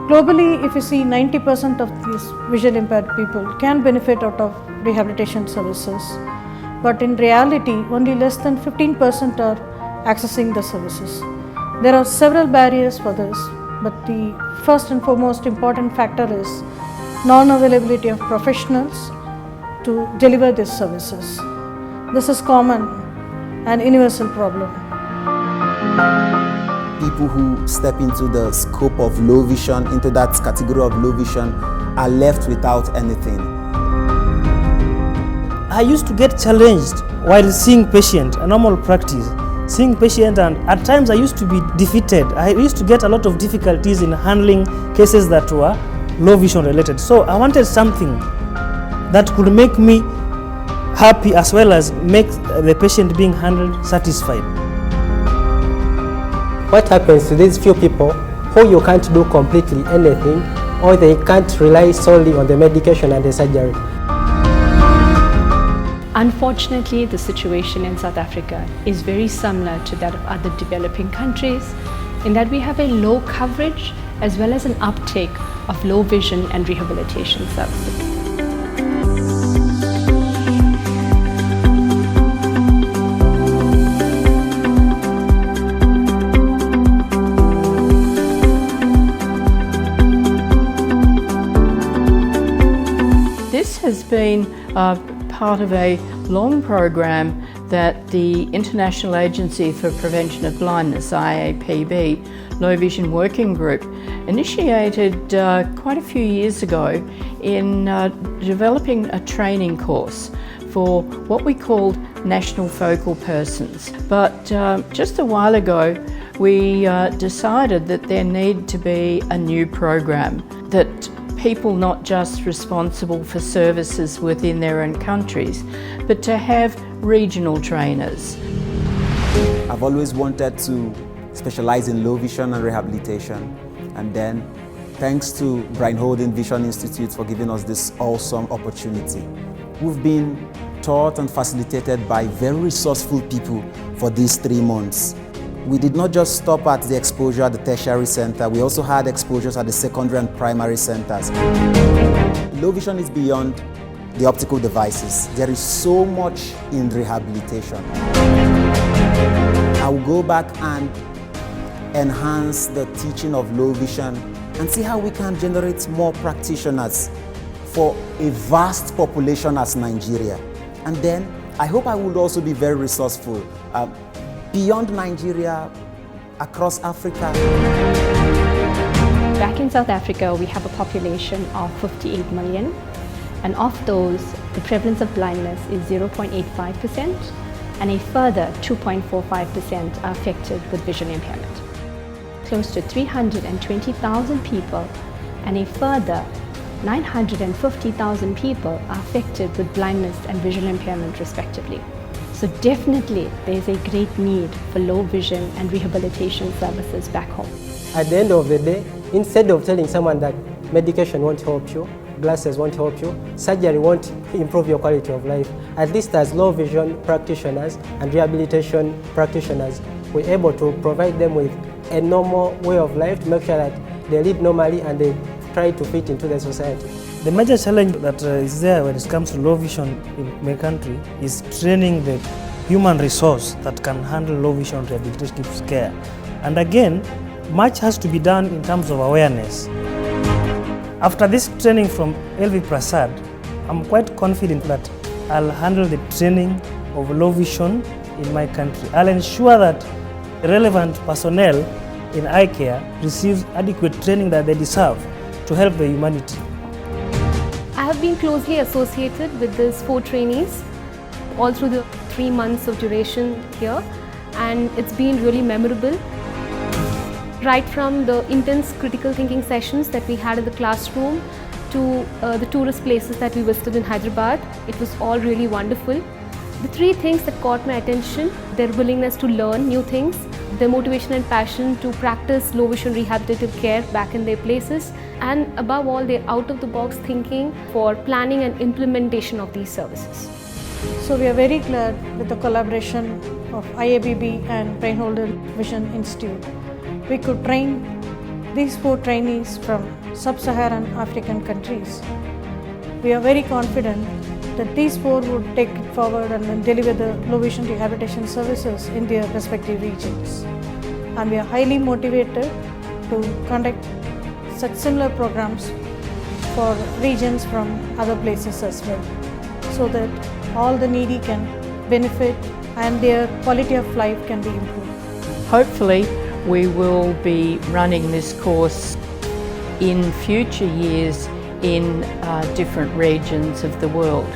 Globally, if you see 90% of these vision impaired people can benefit out of rehabilitation services, but in reality, only less than 15% are accessing the services. There are several barriers for this, but the first and foremost important factor is non-availability of professionals to deliver these services. This is common and universal problem. People who step into the scope of low vision, into that category of low vision, are left without anything. I used to get challenged while seeing patient, a normal practice, seeing patient, and at times I used to be defeated. I used to get a lot of difficulties in handling cases that were low vision related. So I wanted something that could make me happy as well as make the patient being handled satisfied. What happens to these few people who you can't do completely anything, or they can't rely solely on the medication and the surgery? Unfortunately, the situation in South Africa is very similar to that of other developing countries in that we have a low coverage as well as an uptake of low vision and rehabilitation services. This has been part of a long program that the International Agency for Prevention of Blindness, IAPB, Low Vision Working Group, initiated quite a few years ago in developing a training course for what we called national focal persons. But just a while ago, we decided that there needed to be a new program that people not just responsible for services within their own countries, but to have regional trainers. I've always wanted to specialize in low vision and rehabilitation, and then thanks to Brien Holden Vision Institute for giving us this awesome opportunity. We've been taught and facilitated by very resourceful people for these 3 months. We did not just stop at the exposure at the tertiary center, we also had exposures at the secondary and primary centers. Low vision is beyond the optical devices. There is so much in rehabilitation. I will go back and enhance the teaching of low vision and see how we can generate more practitioners for a vast population as Nigeria. And then I hope I would also be very resourceful beyond Nigeria, across Africa. Back in South Africa, we have a population of 58 million, and of those, the prevalence of blindness is 0.85%, and a further 2.45% are affected with vision impairment. Close to 320,000 people and a further 950,000 people are affected with blindness and visual impairment respectively. So definitely there's a great need for low vision and rehabilitation services back home. At the end of the day, instead of telling someone that medication won't help you, glasses won't help you, surgery won't improve your quality of life, at least as low vision practitioners and rehabilitation practitioners, we're able to provide them with a normal way of life to make sure that they live normally and they try to fit into the society. The major challenge that is there when it comes to low vision in my country is training the human resource that can handle low vision rehabilitation care. And again, much has to be done in terms of awareness. After this training from LV Prasad, I'm quite confident that I'll handle the training of low vision in my country. I'll ensure that relevant personnel in eye care receives adequate training that they deserve to help the humanity. I have been closely associated with these 4 trainees all through the 3 months of duration here, and it's been really memorable. Right from the intense critical thinking sessions that we had in the classroom to the tourist places that we visited in Hyderabad, it was all really wonderful. The 3 things that caught my attention: their willingness to learn new things, their motivation and passion to practice low vision rehabilitative care back in their places, and above all, their out-of-the-box thinking for planning and implementation of these services. So we are very glad with the collaboration of IABB and Brien Holden Vision Institute. We could train these 4 trainees from sub-Saharan African countries, we are very confident that these 4 would take it forward and then deliver the low vision rehabilitation services in their respective regions. And we are highly motivated to conduct such similar programs for regions from other places as well, so that all the needy can benefit and their quality of life can be improved. Hopefully, we will be running this course in future years in different regions of the world.